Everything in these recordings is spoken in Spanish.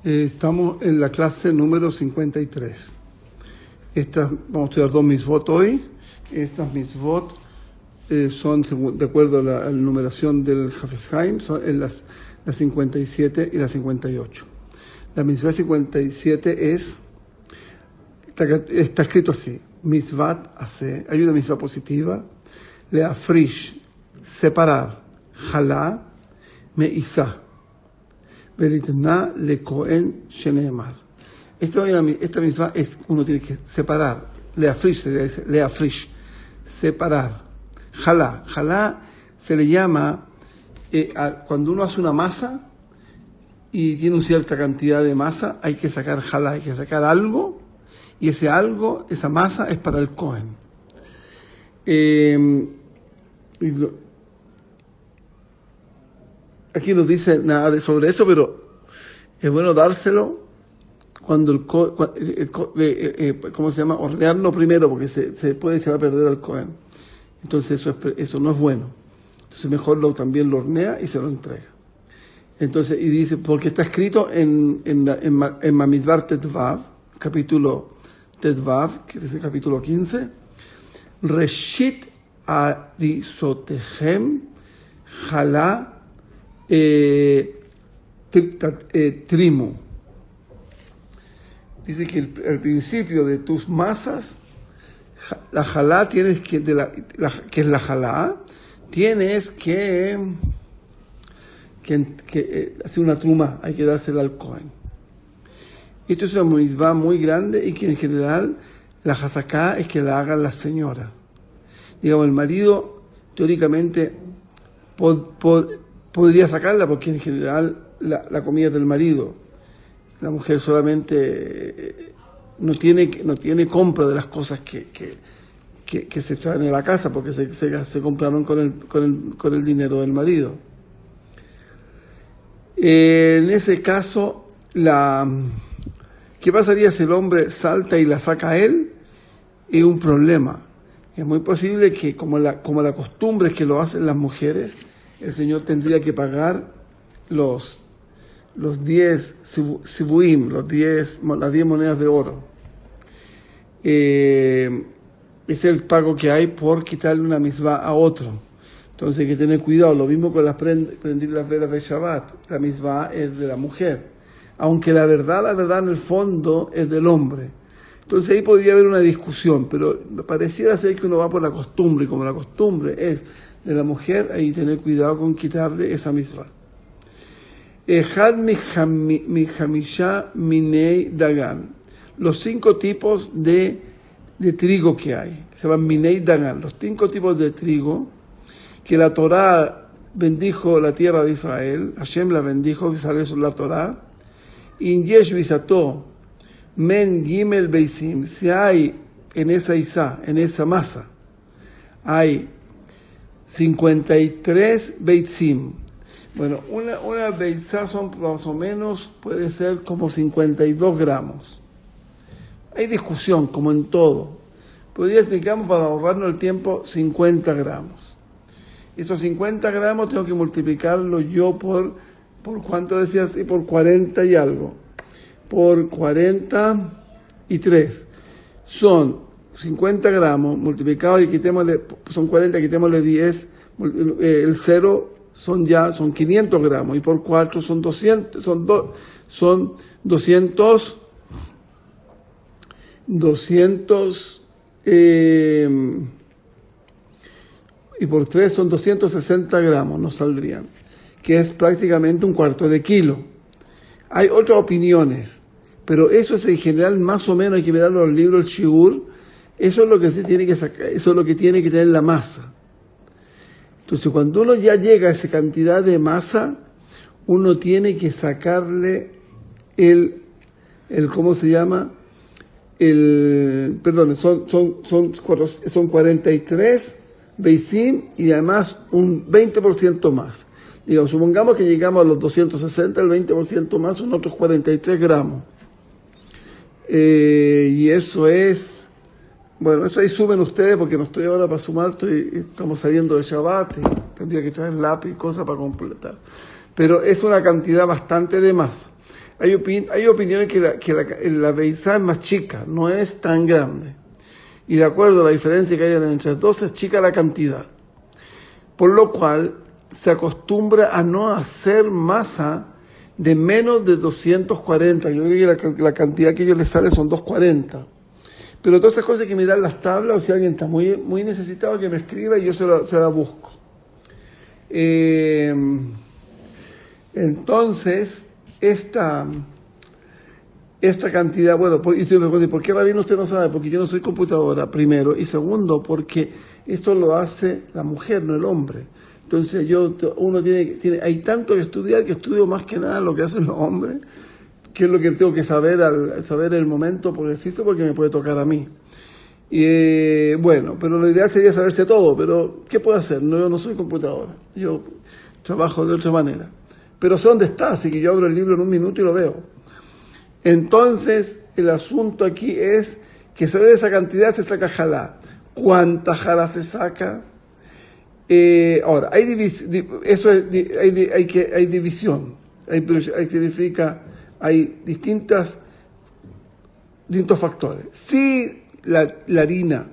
Estamos en la clase número 53. Vamos a estudiar dos mitzvot hoy. Estas mitzvot son, de acuerdo a la numeración del Hafez Haim, son las 57 y las 58. La mitzvah 57 está escrito así: mitzvat hace, hay una mitzvah positiva, leafrish, separar, jalá, meisá, veritna le Cohen sheneemar. Esta mitzvah es, uno tiene que separar, leafrish, separar, jalá se le llama cuando uno hace una masa y tiene una cierta cantidad de masa, hay que sacar jalá, hay que sacar algo, y ese algo, esa masa es para el Cohen. Aquí no dice nada sobre eso, pero es bueno dárselo cuando ¿cómo se llama? Hornearlo primero, porque se puede echar a perder al Cohen. Entonces eso no es bueno. Entonces mejor también lo hornea y se lo entrega. Entonces, y dice, porque está escrito en Bamidbar Tetvav, capítulo Tetvav, que es el capítulo 15, Reshit Arisotehem Jalá Trimu. Dice que el principio de tus masas, la jalá tienes que, que es la jalá, tienes que hacer una truma, hay que dársela al Cohen. Esto es una mitzvah muy grande y que en general la hazaká es que la hagan las señoras. Digamos, el marido teóricamente podría sacarla porque en general la comida es del marido. La mujer solamente no tiene compra de las cosas que se traen a la casa porque se compraron con el dinero del marido. En ese caso, ¿qué pasaría si el hombre salta y la saca a él? Es un problema. Es muy posible que, como la costumbre es que lo hacen las mujeres, el señor tendría que pagar los 10 sibuim, las 10 monedas de oro. Es el pago que hay por quitarle una mitzvah a otro. Entonces hay que tener cuidado. Lo mismo con prendir las velas de Shabbat. La mitzvah es de la mujer. Aunque la verdad en el fondo es del hombre. Entonces ahí podría haber una discusión, pero pareciera ser que uno va por la costumbre, y como la costumbre es de la mujer, ahí tener cuidado con quitarle esa mitzvah. Ejad mijamisha minei dagan. Los 5 tipos de trigo que hay, que se llaman minei dagan. Los 5 tipos de trigo que la Torá bendijo la tierra de Israel, Hashem la bendijo, sale eso en la Torá. In yesh bisato men gimel beisim, si hay en esa isá, en esa masa, hay 53 beisim. Bueno, una beisá son más o menos, puede ser como 52 gramos. Hay discusión, como en todo. Podría digamos, para ahorrarnos el tiempo, 50 gramos. Esos 50 gramos tengo que multiplicarlo yo por ¿cuánto decías? Y por 40 y algo. Por 43. Son 50 gramos multiplicados y quitémosle, son 40, quitémosle 10. El 0 son 500 gramos. Y por 4 son 200. Son 200. Y por 3 son 260 gramos, nos saldrían, que es prácticamente un cuarto de kilo. Hay otras opiniones, pero eso es en general más o menos, hay que mirar los libros, el shiur, eso es lo que se tiene que sacar, eso es lo que tiene que tener la masa. Entonces, cuando uno ya llega a esa cantidad de masa, uno tiene que sacarle ¿cómo se llama? Son 43 beisim y además un 20% más. Digamos, supongamos que llegamos a los 260, el 20% más son otros 43 gramos. Y eso es, bueno, eso ahí suben ustedes porque no estoy ahora para sumar, estamos saliendo de Shabbat y tendría que traer lápiz y cosas para completar. Pero es una cantidad bastante de masa. Hay opiniones que la Beizá es más chica, no es tan grande. Y de acuerdo a la diferencia que hay entre las dos, es chica la cantidad. Por lo cual se acostumbra a no hacer masa de menos de 240. Yo creo que la cantidad que a ellos les sale son 240. Pero todas esas cosas hay que mirar las tablas, o si alguien está muy, muy necesitado, que me escriba y yo se la busco. Entonces, esta cantidad, bueno, y usted me pregunta, ¿por qué Rabino usted no sabe? Porque yo no soy computadora, primero, y segundo, porque esto lo hace la mujer, no el hombre. Entonces uno hay tanto que estudiar, que estudio más que nada lo que hacen los hombres, que es lo que tengo que saber al saber el momento preciso, porque me puede tocar a mí. Bueno, pero lo ideal sería saberse todo, pero ¿qué puedo hacer? No, yo no soy computadora, yo trabajo de otra manera. Pero sé dónde está, así que yo abro el libro en un minuto y lo veo. Entonces, el asunto aquí es que se de esa cantidad se saca jalá. ¿Cuánta jalá se saca? Ahora, hay división. Significa, hay distintos factores. Si la harina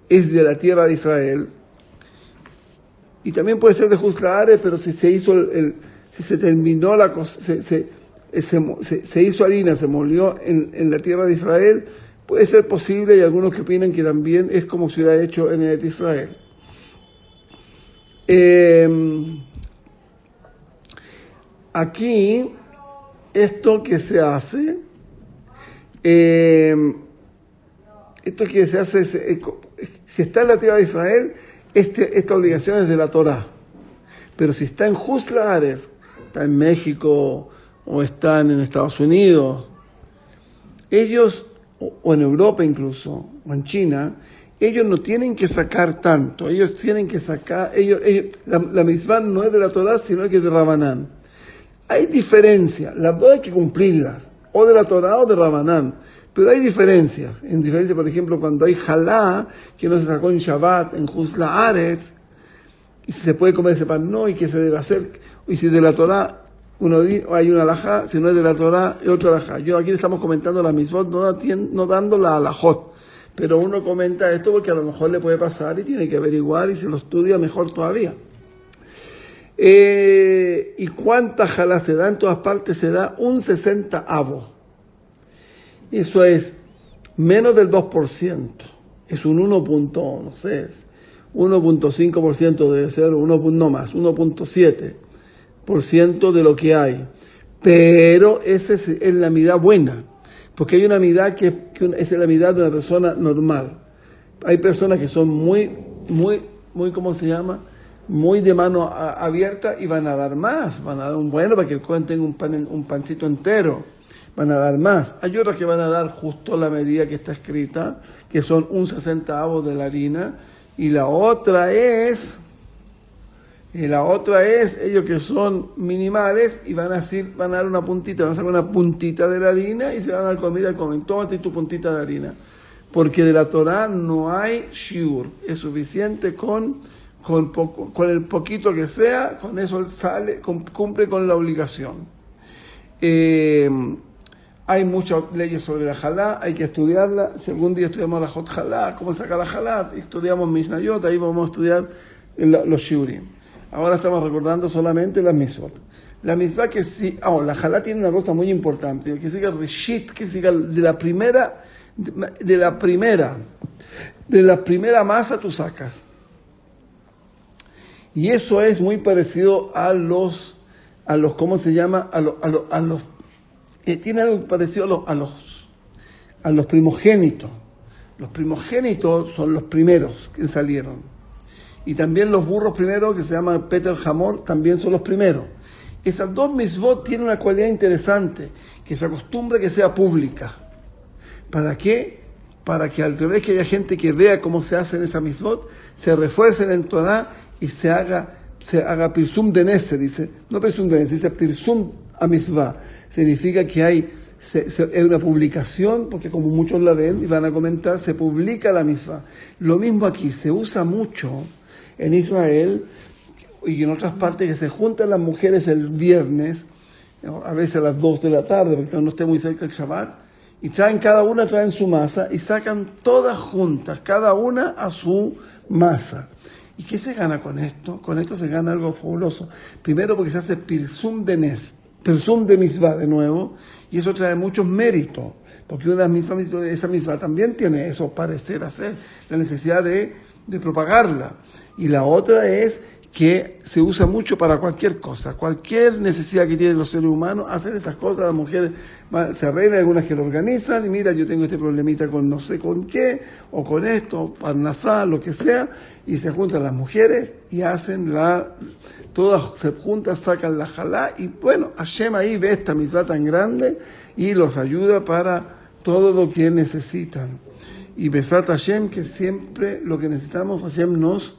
es de la tierra de Israel, y también puede ser de Juzlaare, pero si se hizo si se terminó la cosa, se hizo harina, se molió en la tierra de Israel, puede ser posible, y algunos que opinan que también es como se hubiera hecho en el de Israel. Aquí, esto que se hace, si está en la tierra de Israel, esta obligación es de la Torá. Pero si está en Juzlares, está en México o están en Estados Unidos, ellos, o en Europa incluso, o en China, ellos no tienen que sacar tanto. Ellos tienen que sacar, la mitzvah no es de la Torá, sino que es de Rabanán. Hay diferencias, las dos hay que cumplirlas, o de la Torá o de Rabanán. Pero hay diferencias. En diferencia, por ejemplo, cuando hay jalá, que no se sacó en Shabbat, en Juzla Aretz, y si se puede comer ese pan, no, y qué se debe hacer. Y si de la Torá hay una alajá, si no es de la Torá, es otra alajá. Yo aquí le estamos comentando la misbot, no dando la alajot. Pero uno comenta esto porque a lo mejor le puede pasar y tiene que averiguar y se lo estudia mejor todavía. ¿Y cuánta jalá se da? En todas partes se da un 60avo. Eso es menos del 2%. Es un 1.5% debe ser, no más, 1.7% de lo que hay. Pero esa es la midá buena. Porque hay una midá que es la midá de una persona normal. Hay personas que son muy, ¿cómo se llama? Muy de mano abierta y van a dar más. Van a dar bueno para que el Cohen tenga un pancito entero. Van a dar más. Hay otras que van a dar justo la medida que está escrita, que son un 60avo de la harina. Y la otra es ellos que son minimales y van a dar una puntita, van a sacar una puntita de la harina y se van a comer tómate tu puntita de harina. Porque de la Torá no hay shiur, es suficiente con el poquito que sea, con eso cumple con la obligación. Hay muchas leyes sobre la jalá, hay que estudiarla. Si algún día estudiamos la hot jalá, cómo sacar la jalá, estudiamos Mishnayot, ahí vamos a estudiar los shiurim. Ahora estamos recordando solamente las mitzvot. La mitzvah que sí, la jalá tiene una cosa muy importante, que siga reshit, que siga de la primera masa tú sacas. Y eso es muy parecido a los ¿cómo se llama? Tiene algo parecido a los primogénitos. Los primogénitos son los primeros que salieron. Y también los burros primeros, que se llaman Peter Hamor, también son los primeros. Esas dos mitzvot tienen una cualidad interesante, que se acostumbra que sea pública. ¿Para qué? Para que al revés que haya gente que vea cómo se hacen esas mitzvot, se refuercen en Torah y se haga pirsum de Nese, dice. No pirsum de Nese, dice pirsum a mitzvah. Significa que es una publicación, porque como muchos la ven y van a comentar, se publica la mitzvah. Lo mismo aquí, se usa mucho en Israel y en otras partes, que se juntan las mujeres el viernes a veces a las 2 de la tarde, porque no esté muy cerca el Shabbat, y traen su masa y sacan todas juntas, cada una a su masa. ¿Y qué se gana con esto? Con esto se gana algo fabuloso. Primero porque se hace Pirsum de Mitzvah de nuevo, y eso trae muchos méritos, porque esa misma también tiene eso parecer hacer, la necesidad de propagarla. Y la otra es que se usa mucho para cualquier cosa, cualquier necesidad que tienen los seres humanos, hacen esas cosas, las mujeres se arreglan, algunas que lo organizan, y mira, yo tengo este problemita con no sé con qué, o con esto, parnasá, lo que sea, y se juntan las mujeres y hacen todas se juntan, sacan la jalá, y bueno, Hashem ahí ve esta mitzvah tan grande, y los ayuda para todo lo que necesitan. Y besat Hashem, que siempre lo que necesitamos, Hashem nos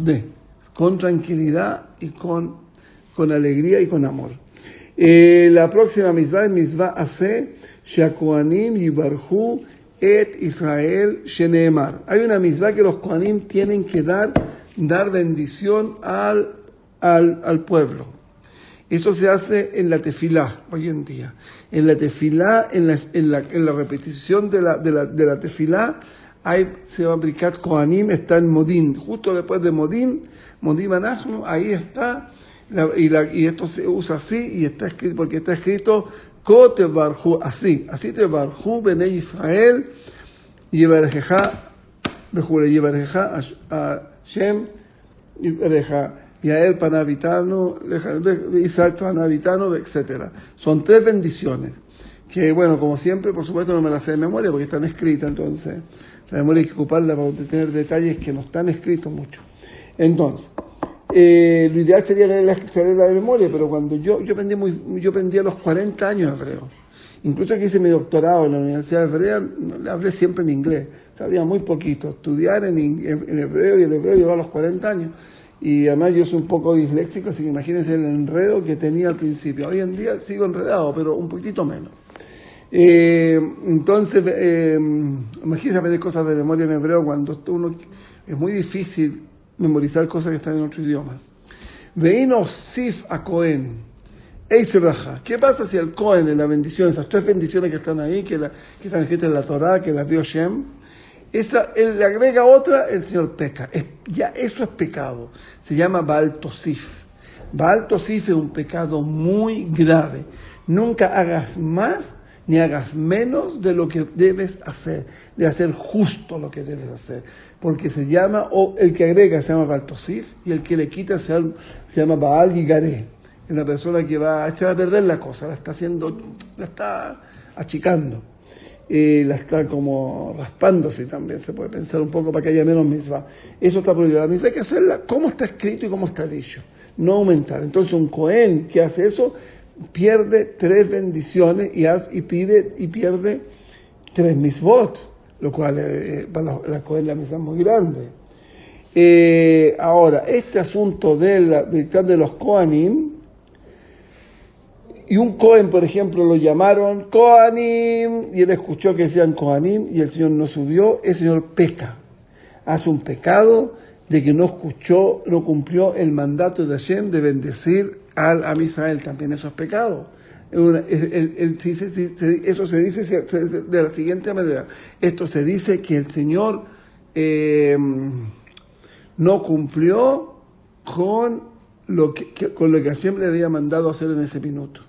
dé, con tranquilidad y con alegría y con amor. La próxima mitzvah es mitzvah aseh, shehakohanim yibarhu et Israel sheneemar. Hay una mitzvah que los kohanim tienen que dar bendición al pueblo. Eso se hace en la tefilá hoy en día. En la tefilá, en la repetición de la tefilá, se va a aplicar Kohanim, está en Modín. Justo después de Modín Anachnu, ahí está, y esto se usa así, y está escrito, porque está escrito Ko tevarhu, así te varhu Benei Israel, Yevarejeja, Yevarejeja Hashem, Yevarejeja Yael Panavitano, Isaac Panavitano, etc. Son 3 bendiciones, que bueno, como siempre, por supuesto no me las sé de memoria, porque están escritas, entonces la memoria hay que ocuparla para tener detalles que no están escritos mucho. Entonces, lo ideal sería saber la memoria, pero cuando yo aprendí a los 40 años hebreo. Incluso que hice mi doctorado en la Universidad Hebrea, hablé siempre en inglés. Sabía muy poquito. Estudiar en hebreo, y el hebreo llegó a los 40 años. Y además yo soy un poco disléxico, así que imagínense el enredo que tenía al principio. Hoy en día sigo enredado, pero un poquitito menos. Entonces, imagínense aprender cosas de memoria en hebreo cuando es muy difícil memorizar cosas que están en otro idioma. Veino Sif a Cohen. ¿Qué pasa si el Cohen de la bendición, esas 3 bendiciones que están ahí, que están escritas en la Torá, que las dio Shem, él le agrega otra, el Señor peca. Ya eso es pecado. Se llama Baal Tosif. Baal Tosif es un pecado muy grave. Nunca hagas más ni hagas menos de lo que debes hacer, de hacer justo lo que debes hacer. Porque se llama, o el que agrega se llama Baal Tosif, y el que le quita se llama Baal Gigaré. Es una persona que va a echar a perder la cosa, la está achicando. La está como raspándose también, se puede pensar un poco para que haya menos misvá. Eso está prohibido. La misvá hay que hacerla como está escrito y como está dicho, no aumentar. Entonces un Cohen que hace eso pierde 3 bendiciones y pierde 3 misvot, lo cual para la Cohen la misma es muy grande. Ahora, este asunto de la virtud de los Kohanim, y un Cohen, por ejemplo, lo llamaron Kohanim, y él escuchó que decían Kohanim, y el Señor no subió, el Señor peca. Hace un pecado de que no cumplió el mandato de Hashem de bendecir al Am Israel. También eso es pecado. Eso se dice de la siguiente manera. Esto se dice que el Señor no cumplió con lo que Hashem le había mandado hacer en ese minuto.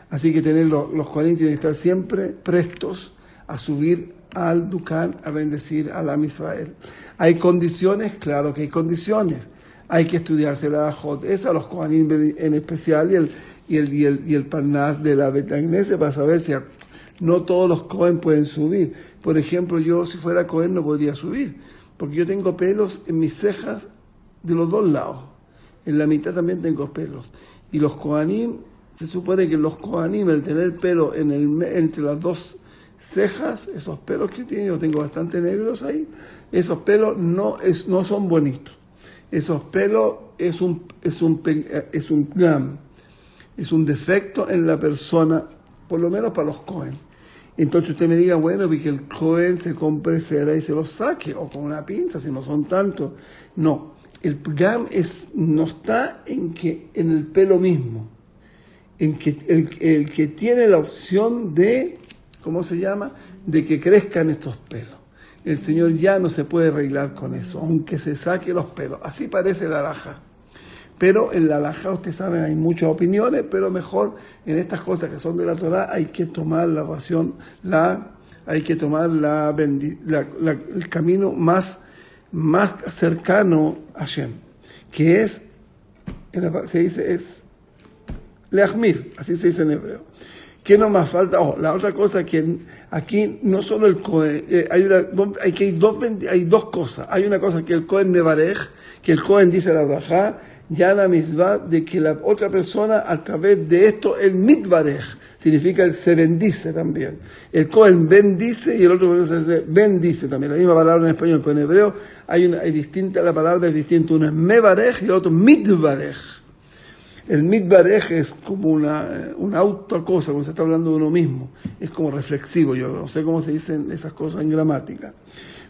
Así que los Kohanim tienen que estar siempre prestos a subir al Dukán a bendecir al Am Israel. ¿Hay condiciones? Claro que hay condiciones. Hay que estudiarse la Ajot. Esa los Kohanim en especial y el Parnas de la Bet Agnesia para saber si no todos los Kohen pueden subir. Por ejemplo, yo si fuera Kohen no podría subir, porque yo tengo pelos en mis cejas de los 2 lados. En la mitad también tengo pelos. Y los Kohanim, se supone que los Kohanim, el tener pelo entre las 2 cejas, esos pelos que tienen, yo tengo bastante negros ahí, esos pelos no son bonitos. Esos pelos es un defecto en la persona, por lo menos para los Kohen. Entonces usted me diga, bueno, que el Kohen se compre cera y se los saque, o con una pinza, si no son tantos. No, el pgam no está en el pelo mismo. en que el que tiene la opción de, ¿cómo se llama?, de que crezcan estos pelos. El Señor ya no se puede arreglar con eso, aunque se saque los pelos. Así parece la halajá. Pero en la halajá, ustedes saben, hay muchas opiniones, pero mejor en estas cosas que son de la Torá hay que tomar la ración, hay que tomar el camino más cercano a Hashem, que es, se dice, es leachmir, así se dice en hebreo. ¿Qué no más falta? La otra cosa que aquí no solo el Cohen, hay dos cosas. Hay una cosa que el Cohen mevarej, que el Cohen dice la brajá, ya la misma de que la otra persona a través de esto, el mitvarej, significa el se bendice también. El Cohen bendice y el otro se bendice también. La misma palabra en español, pero en hebreo hay distinta, la palabra es distinta. Uno es mevarej y el otro mitvarej. El mitvarej es como una autocosa, cuando se está hablando de uno mismo. Es como reflexivo, yo no sé cómo se dicen esas cosas en gramática.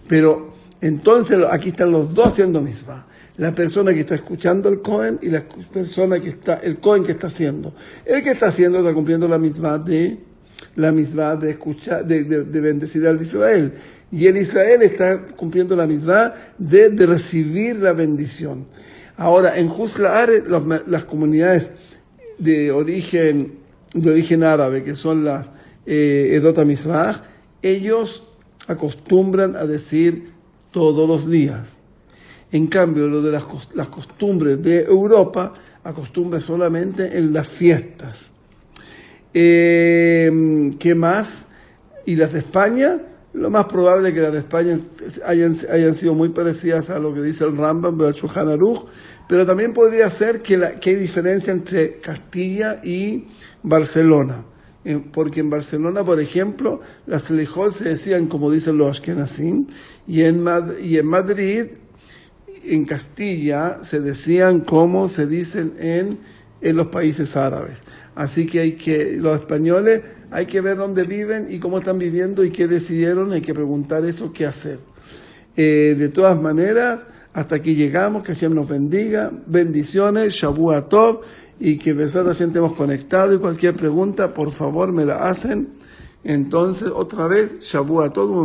Pero entonces aquí están los dos haciendo misvá. La persona que está escuchando el Cohen y la persona el Cohen que está haciendo. El que está haciendo está cumpliendo la misvá de escuchar, de bendecir al Israel. Y el Israel está cumpliendo la misvá de recibir la bendición. Ahora, en Juzlaare, las comunidades de origen árabe, que son las Edot HaMizrach, ellos acostumbran a decir todos los días. En cambio, lo de las costumbres de Europa, acostumbran solamente en las fiestas. ¿Qué más? Y las de España, lo más probable es que las de España hayan sido muy parecidas a lo que dice el Rambam, el Shulchan Aruch, pero también podría ser que hay diferencia entre Castilla y Barcelona. Porque en Barcelona, por ejemplo, las Selijot se decían como dicen los Ashkenazim, y en Madrid, en Castilla, se decían como se dicen en los países árabes. Así que los españoles hay que ver dónde viven y cómo están viviendo y qué decidieron, hay que preguntar eso, qué hacer. De todas maneras, hasta aquí llegamos, que Hashem nos bendiga, bendiciones, Shavua Tov, y que Besat Hashem estemos conectados, y cualquier pregunta, por favor, me la hacen. Entonces, otra vez, Shavua Tov.